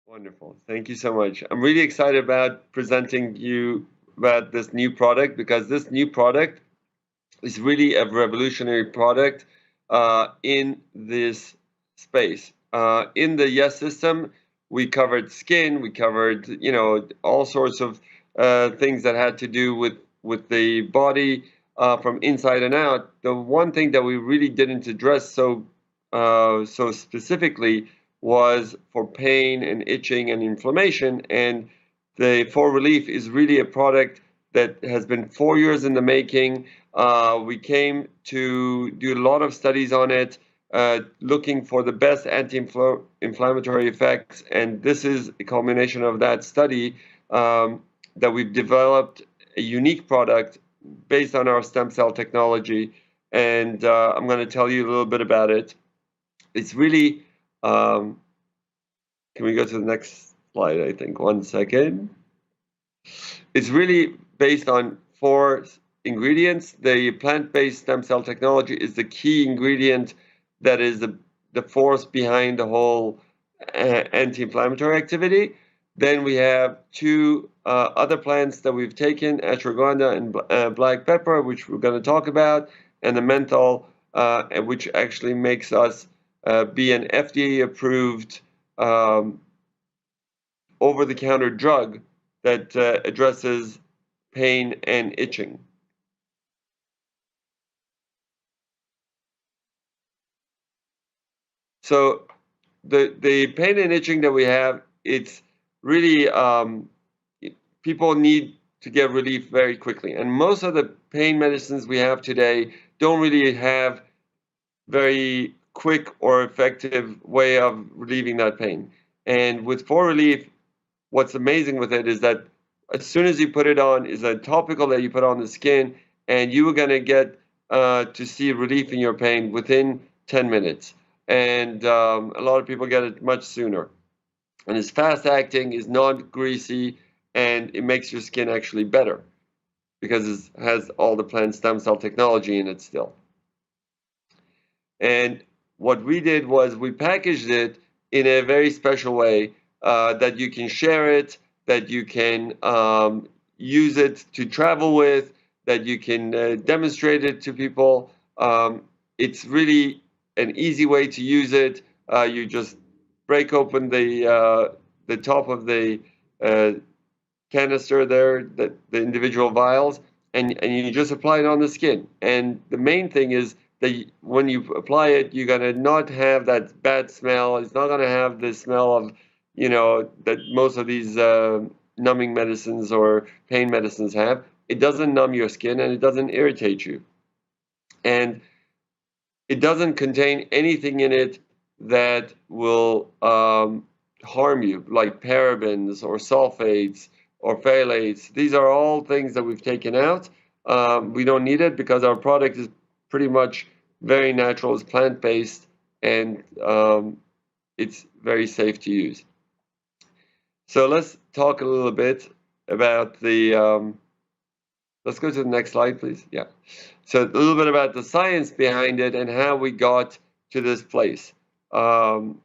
Wonderful. Thank you so much. I'm really excited about presenting you about this new product because this new product is really a revolutionary product in this space. In the Yes system, we covered skin, we covered all sorts of things that had to do with the body from inside and out. The one thing that we really didn't address so specifically was for pain and itching and inflammation. And the For Relief is really a product that has been 4 years in the making. We came to do a lot of studies on it, looking for the best anti-inflammatory effects, and this is a culmination of that study that we've developed a unique product based on our stem cell technology, and I'm going to tell you a little bit about it. It's really, can we go to the next slide, I think, 1 second. It's really based on 4 ingredients. The plant-based stem cell technology is the key ingredient that is the force behind the whole anti-inflammatory activity. Then we have 2 other plants that we've taken, ashwagandha and black pepper, which we're going to talk about, and the menthol, which actually makes us be an FDA-approved over-the-counter drug that addresses pain and itching. So the pain and itching that we have, it's really people need to get relief very quickly. And most of the pain medicines we have today don't really have very quick or effective way of relieving that pain. And with For Relief, what's amazing with it is that as soon as you put it on, is a topical that you put on the skin, and you are going to get to see relief in your pain within 10 minutes. And a lot of people get it much sooner. And it's fast acting, is non-greasy, and it makes your skin actually better because it has all the plant stem cell technology in it still. And what we did was we packaged it in a very special way that you can share it, that you can use it to travel with, that you can demonstrate it to people. It's really an easy way to use it. You just break open the top of the canister there, the individual vials, and you just apply it on the skin. And the main thing is that when you apply it, you're going to not have that bad smell. It's not going to have the smell of, that most of these numbing medicines or pain medicines have. It doesn't numb your skin and it doesn't irritate you. And it doesn't contain anything in it that will harm you, like parabens or sulfates or phthalates. These are all things that we've taken out. We don't need it because our product is pretty much very natural, it's plant-based, and it's very safe to use. So let's talk a little bit about the, let's go to the next slide, please. Yeah. So a little bit about the science behind it and how we got to this place. The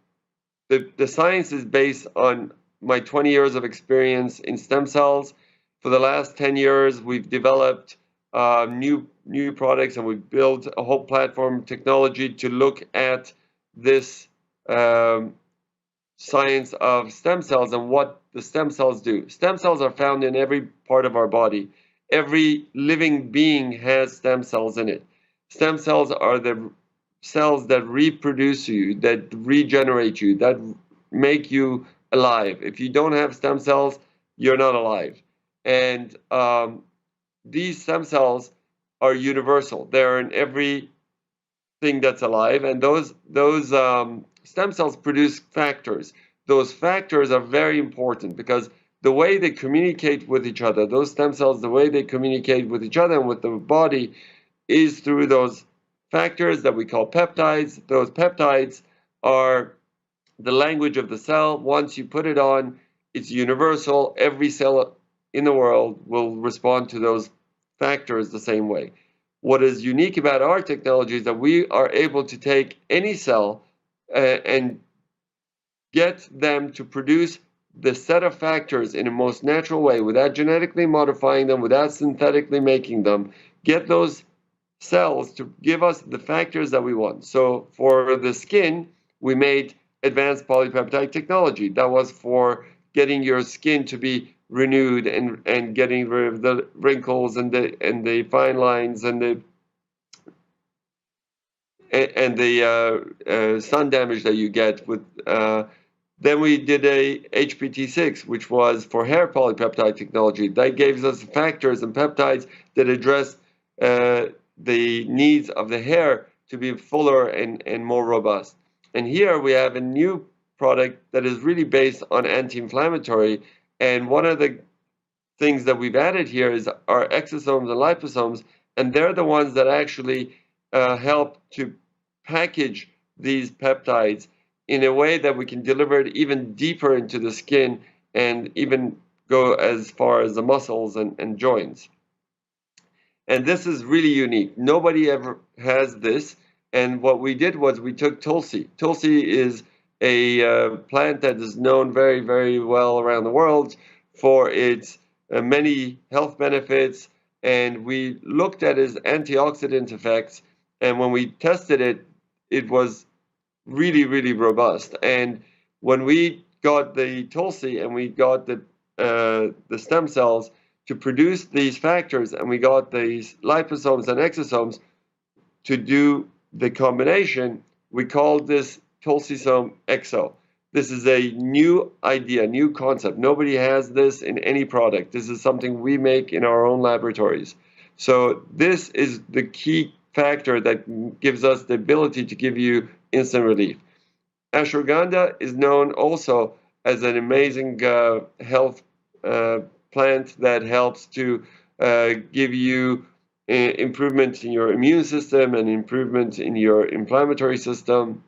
science is based on my 20 years of experience in stem cells. For the last 10 years, we've developed new products, and we've built a whole platform technology to look at this science of stem cells and what the stem cells do. Stem cells are found in every part of our body. Every living being has stem cells in it. Stem cells are the cells that reproduce you, that regenerate you, that make you alive. If you don't have stem cells, you're not alive. And these stem cells are universal. They're in everything that's alive, and those stem cells produce factors. Those factors are very important because the way they communicate with each other, those stem cells, the way they communicate with each other and with the body is through those factors that we call peptides. Those peptides are the language of the cell. Once you put it on, it's universal. Every cell in the world will respond to those factors the same way. What is unique about our technology is that we are able to take any cell and get them to produce the set of factors in the most natural way, without genetically modifying them, without synthetically making them, get those cells to give us the factors that we want. So for the skin, we made advanced polypeptide technology. That was for getting your skin to be renewed and getting rid of the wrinkles and the fine lines and the sun damage that you get with. Then we did a HPT6, which was for hair polypeptide technology. That gives us factors and peptides that address the needs of the hair to be fuller and more robust. And here we have a new product that is really based on anti-inflammatory. And one of the things that we've added here is our exosomes and liposomes, and they're the ones that actually help to package these peptides in a way that we can deliver it even deeper into the skin and even go as far as the muscles and joints. And this is really unique. Nobody ever has this. And what we did was we took tulsi. Tulsi is a plant that is known very, very well around the world for its many health benefits. And we looked at its antioxidant effects. And when we tested it, it was really, really robust. And when we got the tulsi and we got the stem cells to produce these factors, and we got these liposomes and exosomes to do the combination, we called this tulsisome exo. This is a new idea, new concept. Nobody has this in any product. This is something we make in our own laboratories. So this is the key factor that gives us the ability to give you instant relief. Ashwagandha is known also as an amazing health plant that helps to give you improvement in your immune system and improvement in your inflammatory system,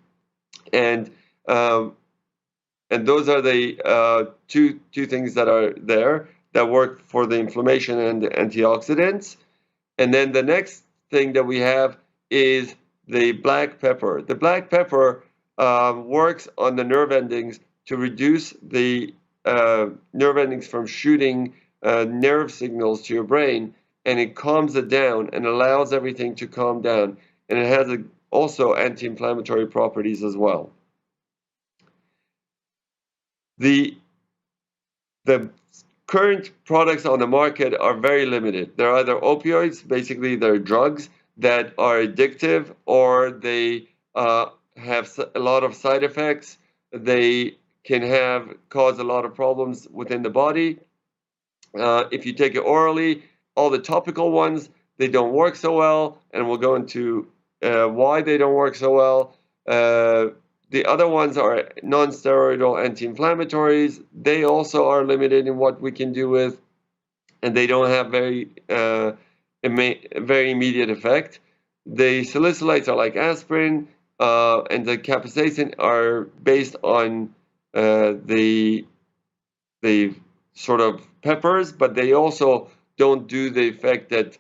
and those are the two things that are there that work for the inflammation and the antioxidants. And then the next thing that we have is the black pepper. The black pepper works on the nerve endings to reduce the nerve endings from shooting nerve signals to your brain, and it calms it down and allows everything to calm down. And it has also anti-inflammatory properties as well. The current products on the market are very limited. They're either opioids, basically they're drugs that are addictive, or they have a lot of side effects. They can cause a lot of problems within the body. If you take it orally, all the topical ones, they don't work so well, and we'll go into why they don't work so well. The other ones are non-steroidal anti-inflammatories. They also are limited in what we can do with, and they don't have very immediate effect. The salicylates are like aspirin, and the capsaicin are based on the sort of peppers, but they also don't do the effect that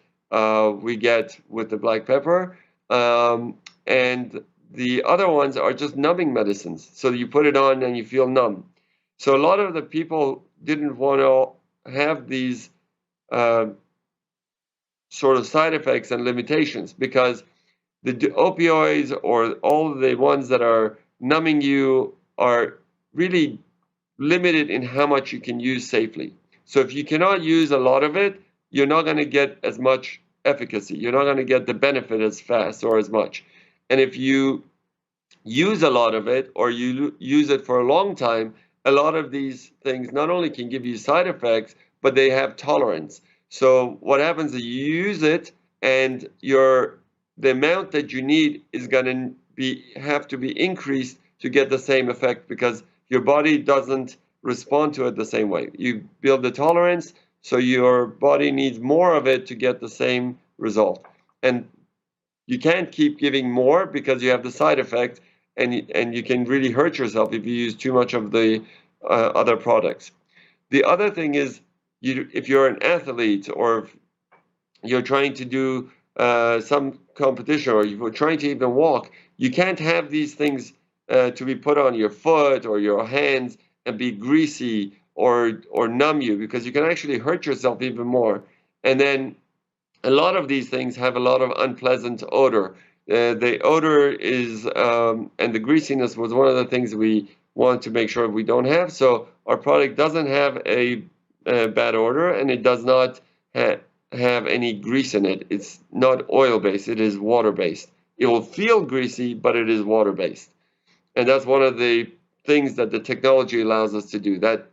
we get with the black pepper. And the other ones are just numbing medicines. So you put it on and you feel numb. So a lot of the people didn't want to have these sort of side effects and limitations, because the opioids or all of the ones that are numbing you are really limited in how much you can use safely. So if you cannot use a lot of it, you're not going to get as much efficacy. You're not going to get the benefit as fast or as much. And if you use a lot of it, or you use it for a long time, a lot of these things not only can give you side effects, but they have tolerance. So what happens is you use it, and the amount that you need is going to have to be increased to get the same effect, because your body doesn't respond to it the same way. You build the tolerance, so your body needs more of it to get the same result. And you can't keep giving more, because you have the side effect, and you can really hurt yourself if you use too much of the other products. The other thing is, if you're an athlete, or if you're trying to do some competition, or you're trying to even walk, you can't have these things to be put on your foot or your hands and be greasy or numb you, because you can actually hurt yourself even more. And then a lot of these things have a lot of unpleasant odor. The odor is, and the greasiness was one of the things we want to make sure we don't have. So our product doesn't have a bad odor, and it does not have any grease in it. It's not oil-based, it is water-based. It will feel greasy, but it is water-based. And that's one of the things that the technology allows us to do. That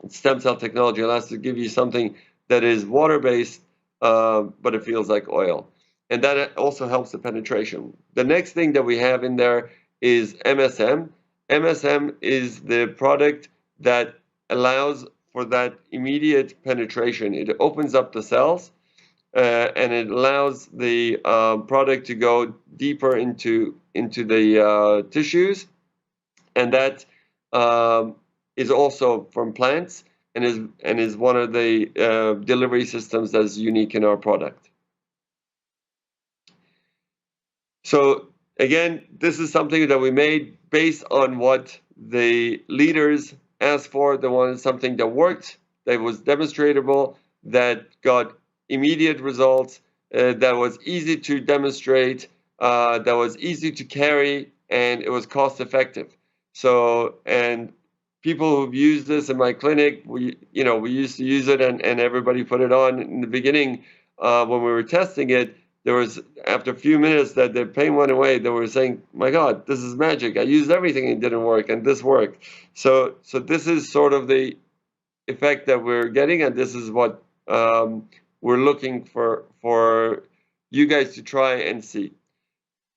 stem cell technology allows us to give you something that is water-based, but it feels like oil. And that also helps the penetration. The next thing that we have in there is MSM. MSM is the product that allows for that immediate penetration. It opens up the cells, and it allows the product to go deeper into the tissues, and that is also from plants, and is one of the delivery systems that is unique in our product. So again, this is something that we made based on what the leaders asked for. They wanted something that worked, that was demonstrable, that got immediate results, that was easy to demonstrate, that was easy to carry, and it was cost effective. So, and people who've used this in my clinic, we used to use it, and everybody put it on in the beginning when we were testing it. There was, after a few minutes, that the pain went away. They were saying, "My God, this is magic! I used everything and it didn't work, and this worked." So this is sort of the effect that we're getting, and this is what we're looking for you guys to try and see.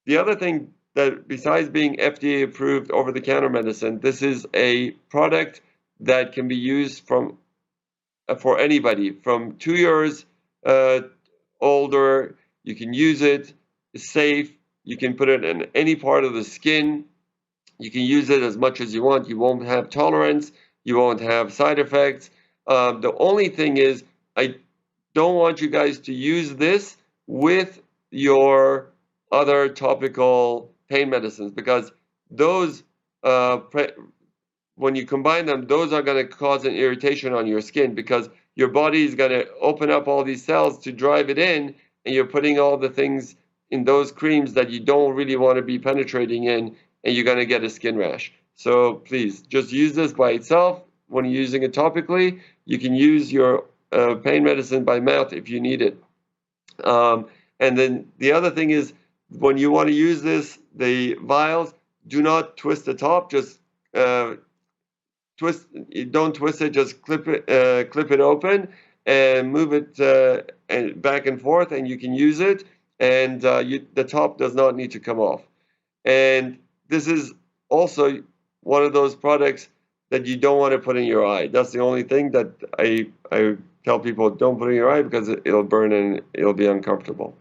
The other thing, that besides being FDA approved over-the-counter medicine, this is a product that can be used for anybody from 2 years older. You can use it. It's safe. You can put it in any part of the skin. You can use it as much as you want. You won't have tolerance. You won't have side effects. The only thing is, I don't want you guys to use this with your other topical pain medicines, because those, when you combine them, those are going to cause an irritation on your skin, because your body is going to open up all these cells to drive it in, and you're putting all the things in those creams that you don't really want to be penetrating in, and you're going to get a skin rash. So please, just use this by itself. When you're using it topically, you can use your pain medicine by mouth if you need it. And then the other thing is, when you want to use this, the vials, do not twist the top. Just don't twist it. Just clip it open and move it and back and forth, and you can use it. And the top does not need to come off. And this is also one of those products that you don't want to put in your eye. That's the only thing that I tell people, don't put in your eye, because it'll burn and it'll be uncomfortable.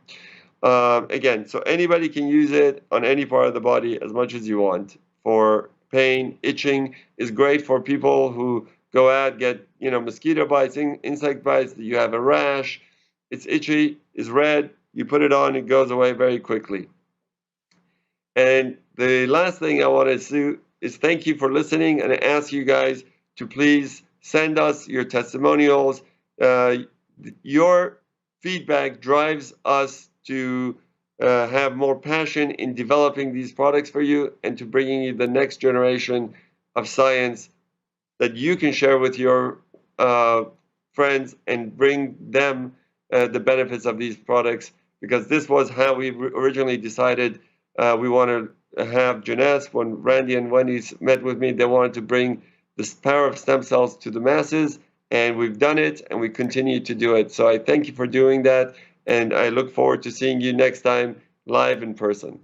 Again, so anybody can use it on any part of the body as much as you want. For pain, itching is great for people who go out, get mosquito bites, insect bites, you have a rash, it's itchy, it's red, you put it on, it goes away very quickly. And the last thing I want to do is thank you for listening, and I ask you guys to please send us your testimonials. Your feedback drives us to have more passion in developing these products for you, and to bringing you the next generation of science that you can share with your friends and bring them the benefits of these products, because this was how we originally decided we wanted to have Jeunesse. When Randy and Wendy met with me, they wanted to bring the power of stem cells to the masses, and we've done it, and we continue to do it. So I thank you for doing that, and I look forward to seeing you next time live in person.